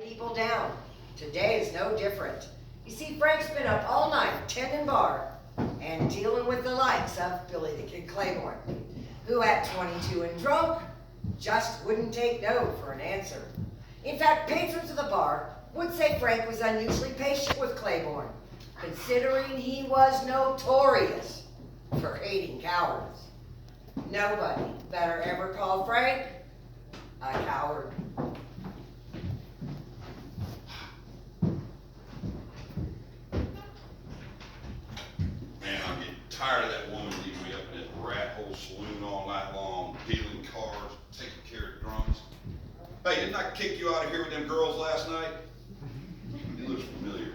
People down. Today is no different. You see, Frank's been up all night tending bar and dealing with the likes of Billy the Kid Claiborne, who at 22 and drunk just wouldn't take no for an answer. In fact, patrons of the bar would say Frank was unusually patient with Claiborne, considering he was notorious for hating cowards. Nobody better ever call Frank a coward. Man, I'm getting tired of that woman leaving me up in that rat hole saloon all night long, dealing cards, taking care of drunks. Hey, didn't I kick you out of here with them girls last night? It looks familiar.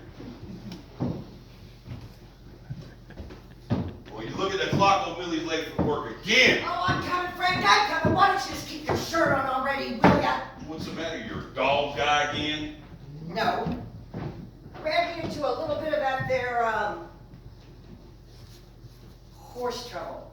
Well, you look at the clock, old Millie's late for work again. Oh, I'm coming, Frank, I'm coming. Why don't you just keep your shirt on already, will ya? What's the matter, you're a dog guy again? No. I ran me into a little bit of that there, horse trouble.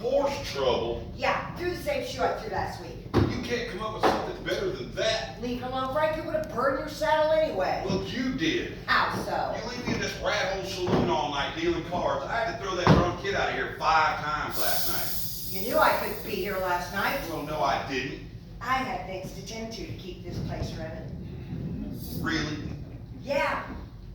Horse trouble? Yeah, threw the same shoe I threw last week. You can't come up with something better than that. Leave it alone, Frank, it would have burned your saddle anyway. Well, you did. How so? You leave me in this rat hole saloon all night dealing cards. I had to throw that drunk kid out of here 5 times last night. You knew I couldn't be here last night. Well, no, I didn't. I had things to tend to keep this place running. Really? Yeah,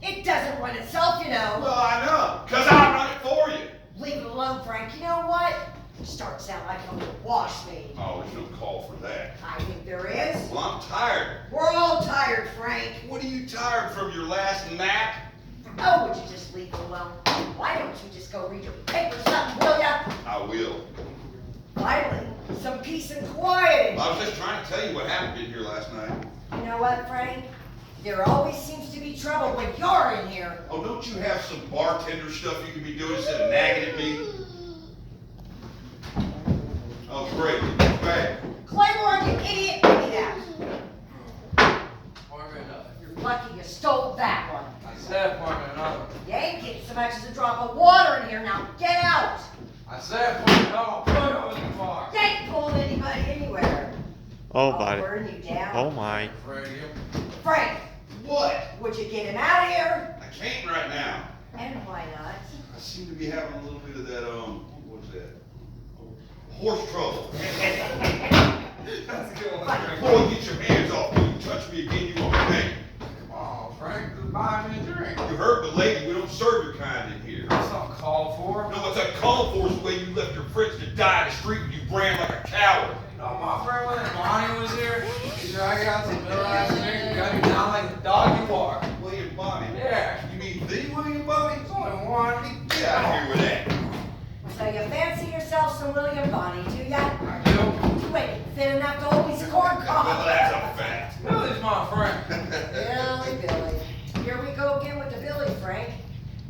it doesn't run itself, you know. Well, I know, because I run it for you. Leave it alone, Frank. You know what? You start to sound like a little wash me. Oh, there's no call for that. I think there is. Well, I'm tired. We're all tired, Frank. What are you tired from, your last nap? Oh, would you just leave it alone? Why don't you just go read your paper or something, will ya? I will. Finally, some peace and quiet. I was just trying to tell you what happened in here last night. You know what, Frank? There always seems to be trouble when you're in here. Oh, don't you have some bartender stuff you can be doing instead of nagging at me? Oh, great. Right. Claiborne, you idiot, give me that. You're lucky you stole that one. I said pour me another. You ain't getting so much as a drop of water in here now. Get out. I said pour me another. Put it over the bar. You ain't pulling anybody anywhere. Oh, I'll buddy. burn you down. Oh, my. Afraid of you. Frank, What? would you get him out of here? I can't right now. And why not? I seem to be having a little bit of that, what's that? Horse trouble. That's a good one. Boy, get your hands off me. You touch me again, you won't pay. Come on, Frank. Just buy me a drink. You heard the lady, we don't serve your kind in here. That's not called for. No, what's that called for is the way you left your friends to die in the street when you ran like a coward. You know, my friend when Bonnie was here, he dragged out to the middle last week and got him down like the dog you are. William Bonney. Yeah. You mean the William Bonney? There's only one. Get out of here with that. So you fancy yourself some William Bonney, do ya? I do. You ain't thin enough to hold these corn Well, cobs. that's a fact. Billy's my friend. Billy. Here we go again with the Billy, Frank.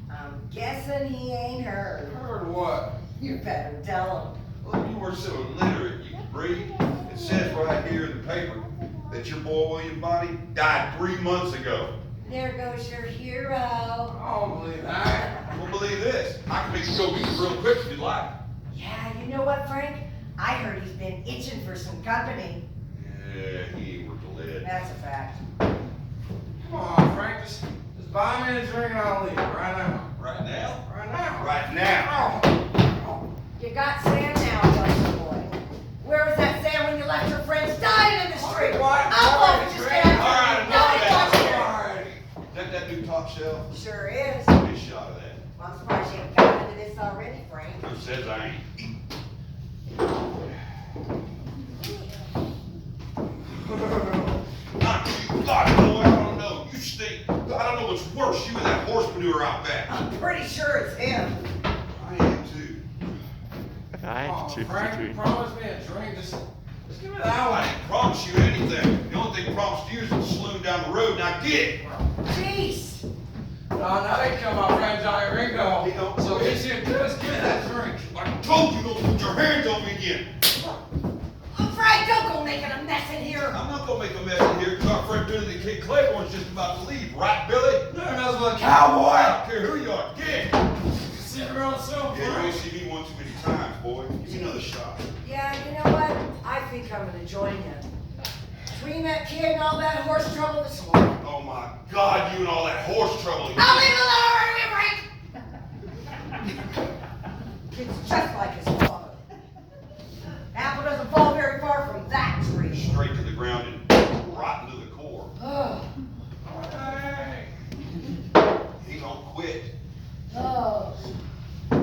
I'm guessing he ain't heard. Heard what? You better tell him. Well, you were so illiterate, you could read. It says right here in the paper that your boy William Bonney died 3 months ago. There goes your hero. I don't believe that. Well, believe this. I can make you go get it real quick if you like. Yeah, you know what, Frank? I heard he's been itching for some company. Yeah, he ain't worth the lead. That's a fact. Come on, Frank. Just buy me a drink and I'll leave right now. Right now? Right now. Right now. You got Sam now, young boy. Where was that Sam when you left your friends dying in the street? What? I'll walk just get All right, Nobody enough of wants that. you. Is that new top shelf? Sure is. Give me a shot of that. I'm surprised you haven't gotten into this already, Frank. Who says I ain't? Not you, God, boy, I don't know. You stink. I don't know what's worse, you and that horse manure out back. I'm pretty sure it's him. I am too. I Come have on, to choose Frank. between. Promise me a drink. Just give me that I one. didn't promise you anything. The only thing I promised you is the saloon down the road. Now get it. Jeez. Now they kill my friend Johnny Ringo. He don't- So he should just give me that drink. I told you don't put your hands on me again. Frank, don't go making a mess in here. I'm not gonna make a mess in here because our friend Billy the Kid Claiborne's just about to leave, right, Billy? Never knows what a I cowboy. don't care who you are. Get it. Sit around so Yeah, you ain't seen me one too many times, boy. Give me another shot. Yeah, you know what? I think I'm gonna join you. between that kid and all that horse trouble this morning. Oh my God, you and all that horse trouble. I'll leave it alone, Frank! It's just like his father. Apple doesn't fall very far from that tree. Straight to the ground and rotten to the core. Oh. Hey! He don't quit. Oh. I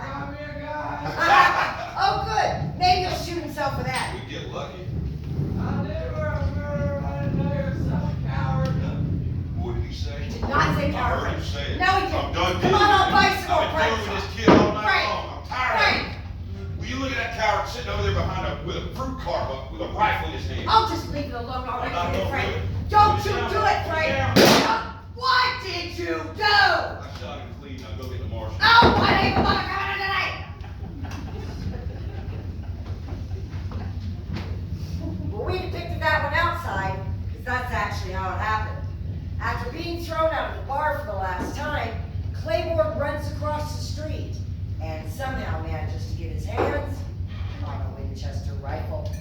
got me a guy! Oh, good. Maybe he'll shoot himself with that. We get lucky. I did where I was murdered, I didn't know you were such a coward. What did he say? He did not say I coward. heard him say it. No, he didn't. I'm done Come dealing on, with I'll him. bicycle, I've been Frank. dealing with this kid all night Frank. long. I'm tired of Frank. it. Will you look at that coward sitting over there with a fruit cart with a rifle in his hand? I'll just leave it alone already, I'm not gonna Frank. do it. Don't Put you it down. do it, Put Frank. it down. What did you do? I shot him clean. Now go get the marshal. Oh, what ain't gonna come in tonight? Well, we depicted that one outside, because that's actually how it happened. After being thrown out of the bar for the last time, Claiborne runs across the street and somehow manages to get his hands on a Winchester rifle.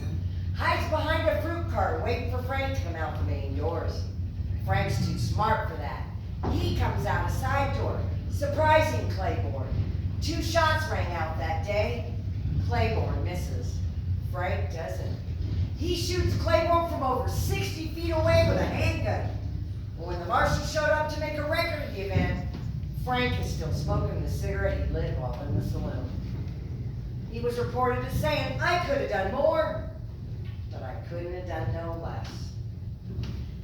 Hides behind a fruit cart waiting for Frank to come out the main doors. Frank's too smart for that. He comes out a side door, surprising Claiborne. 2 shots rang out that day. Claiborne misses. Frank doesn't. He shoots Claiborne from over 60 feet away with a handgun. But when the marshal showed up to make a record of the event, Frank is still smoking the cigarette he lit while in the saloon. He was reported as saying, "I could have done more, but I couldn't have done no less."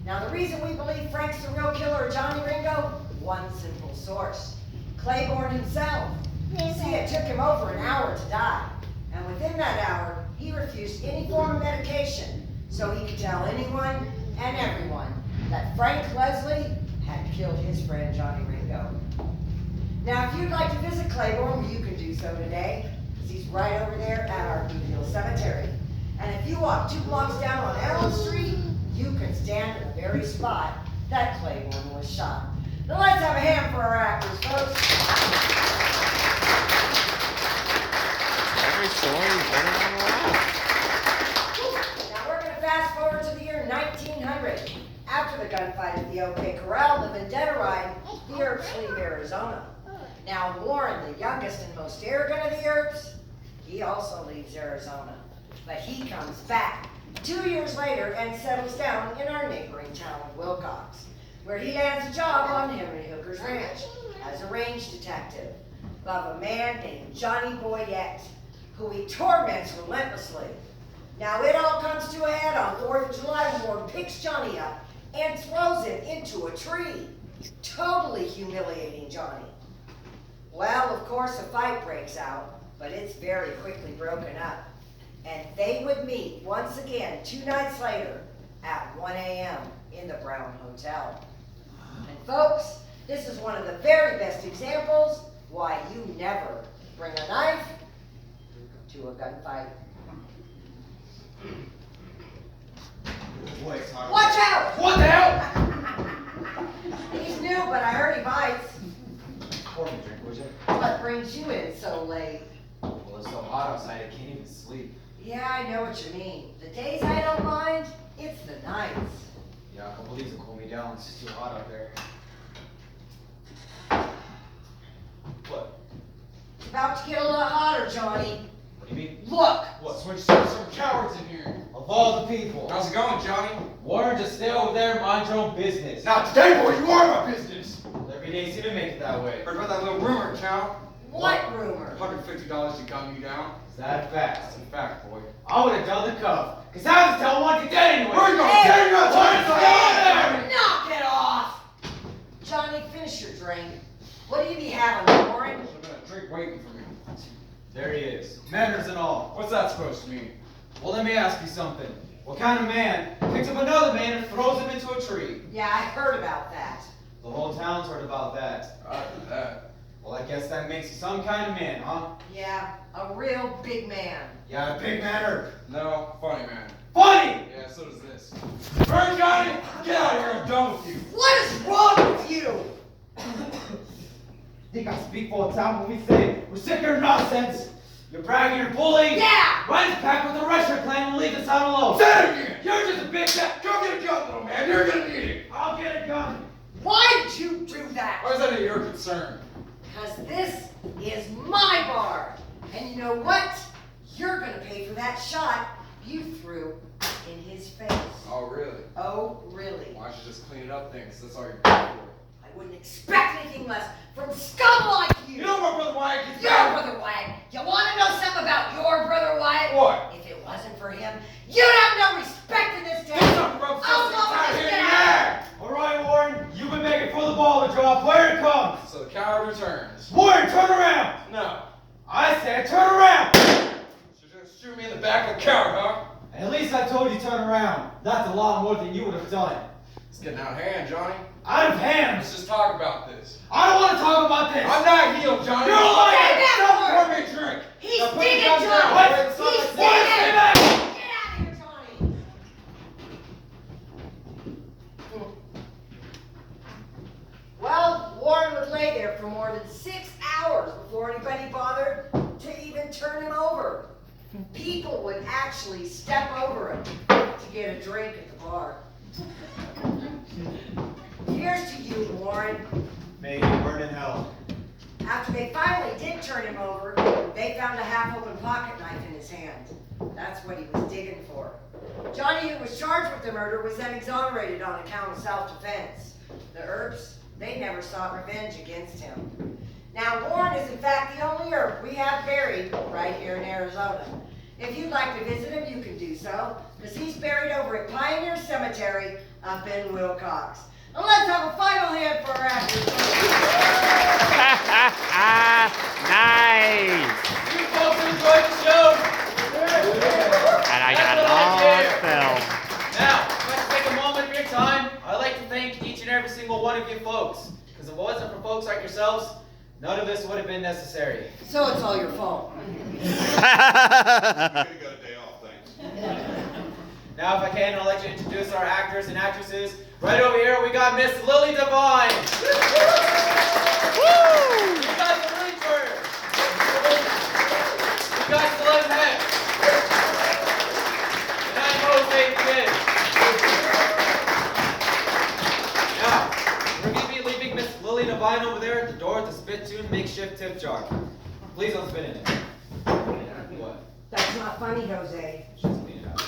Now, the reason we believe Frank's the real killer of Johnny Ringo? One simple source. Claiborne himself. See, it took him over an hour to die. And within that hour, he refused any form of medication so he could tell anyone and everyone that Frank Leslie had killed his friend Johnny Ringo. Now, if you'd like to visit Claiborne, you can do so today, because he's right over there at our Blue Hill Cemetery. And if you walk 2 blocks down on Allen Street, you can stand in the very spot that Claiborne was shot. Now let's have a hand for our actors, folks. Every story's better than the last. Now we're going to fast forward to the year 1900. After the gunfight at the OK Corral, the vendetta ride, the Earps leave Arizona. Now Warren, the youngest and most arrogant of the Earps, he also leaves Arizona. But he comes back 2 years later and settles down in our neighboring town of Wilcox, where he lands a job on Henry Hooker's ranch as a range detective of a man named Johnny Boyette, who he torments relentlessly. Now it all comes to a head on 4th of July when Warren picks Johnny up and throws him into a tree, totally humiliating Johnny. Well, of course, a fight breaks out, but it's very quickly broken up. And they would meet once again 2 nights later at 1 a.m. in the Brown Hotel. And folks, this is one of the very best examples why you never bring a knife to a gunfight. Watch out! What the hell? He's new, but I heard he bites. Pour me a drink, would you? What brings you in so late? Well, it's so hot outside, I can't even sleep. Yeah, I know what you mean. The days I don't mind, it's the nights. Yeah, a couple days will cool me down. It's just too hot out there. What? It's about to get a lot hotter, Johnny. What do you mean? Look! What? Switch some cowards in here. Of all the people. How's it going, Johnny? Warren, just stay over there and mind your own business. Not today, boy. You are my business. Every day seem to make it that way. Heard about that little rumor, Cal? What rumor? $150 to gun you down. Is that a fact? That's a fact, boy. I would have done the cuff. Cause I was telling one to dead anyway. Where you going? Hey, Get your time. Knock it off! Johnny, finish your drink. What do you be having, Warren? There's a drink waiting for me. There he is. Manners and all. What's that supposed to mean? Well, let me ask you something. What kind of man picks up another man and throws him into a tree? Yeah, I heard about that. The whole town's heard about that. After that. Well, I guess that makes you some kind of man, huh? Yeah, a real big man. Yeah, a big manner. No, funny man. Funny! Yeah, so does this. Burn, Johnny! Get out of here. I'm done with you. What is wrong with you? Think I speak for a town when we say we're sick of your nonsense? You're bragging, you're bullying. Yeah! Why just pack with the rest of your plan and leave us out alone? Say it again! You're just a big cat. Go get a gun, little man. You're gonna need it. I'll get a gun. Why did you do that? Why is that your concern? Because this is my bar. And you know what? You're gonna pay for that shot you threw in his face. Oh, really? Oh, really? Why don't you just clean it up then? 'Cause that's all you're good for. I wouldn't expect anything less from scum like you. You know my brother Wyatt gets Your back. brother Wyatt. You want to know something about your brother Wyatt? What? If it wasn't for him, you'd have no respect in this Do town. something, bro. I'll go Out with here this in the guy. air. All right, Warren. You've been making for the ball to drop. Where it comes. So the coward returns. Warren, turn around. No. I said turn around. So you're gonna shoot me in the back like a coward, huh? At least I told you turn around. That's a lot more than you would have done. It's getting out of hand, Johnny. Out of hand. Let's just talk about this. I don't want to talk about this. I'm not healed, Johnny. You're a liar. Get back, Don't Warren. pour me a drink. He's Now put the digging, gun John. down. What? Wait, it's not He's like- Warren, digging. stay back. Get out of here, Johnny. Well, Warren would lay there for more than 6 hours before anybody bothered to even turn him over. People would actually step over him to get a drink at the bar. Here's to you, Warren. May you burn in hell. After they finally did turn him over, they found a half-open pocket knife in his hand. That's what he was digging for. Johnny, who was charged with the murder, was then exonerated on account of self-defense. The Earps, they never sought revenge against him. Now, Warren is in fact the only Earp we have buried right here in Arizona. If you'd like to visit him, you can do so, because he's buried over at Pioneer Cemetery up in Wilcox. And let's have a final hand for our actors. Nice. You folks enjoyed the show. And I got That's it what I all did. on film. Now, if I could take a moment of your time, I'd like to thank each and every single one of you folks. Because if it wasn't for folks like yourselves, none of this would have been necessary. So it's all your fault. You could've got a day off, thanks. Now, if I can, I'd like to introduce our actors and actresses. Right over here, we got Miss Lily Devine. Woo! We got the Reaper. We got Slim Heck. And I'm Jose Kid. Now, we're going to be leaving Miss Lily Devine over there at the door with the spit-tuned makeshift tip jar. Please don't spit in it. What? That's not funny, Jose. Just clean it up.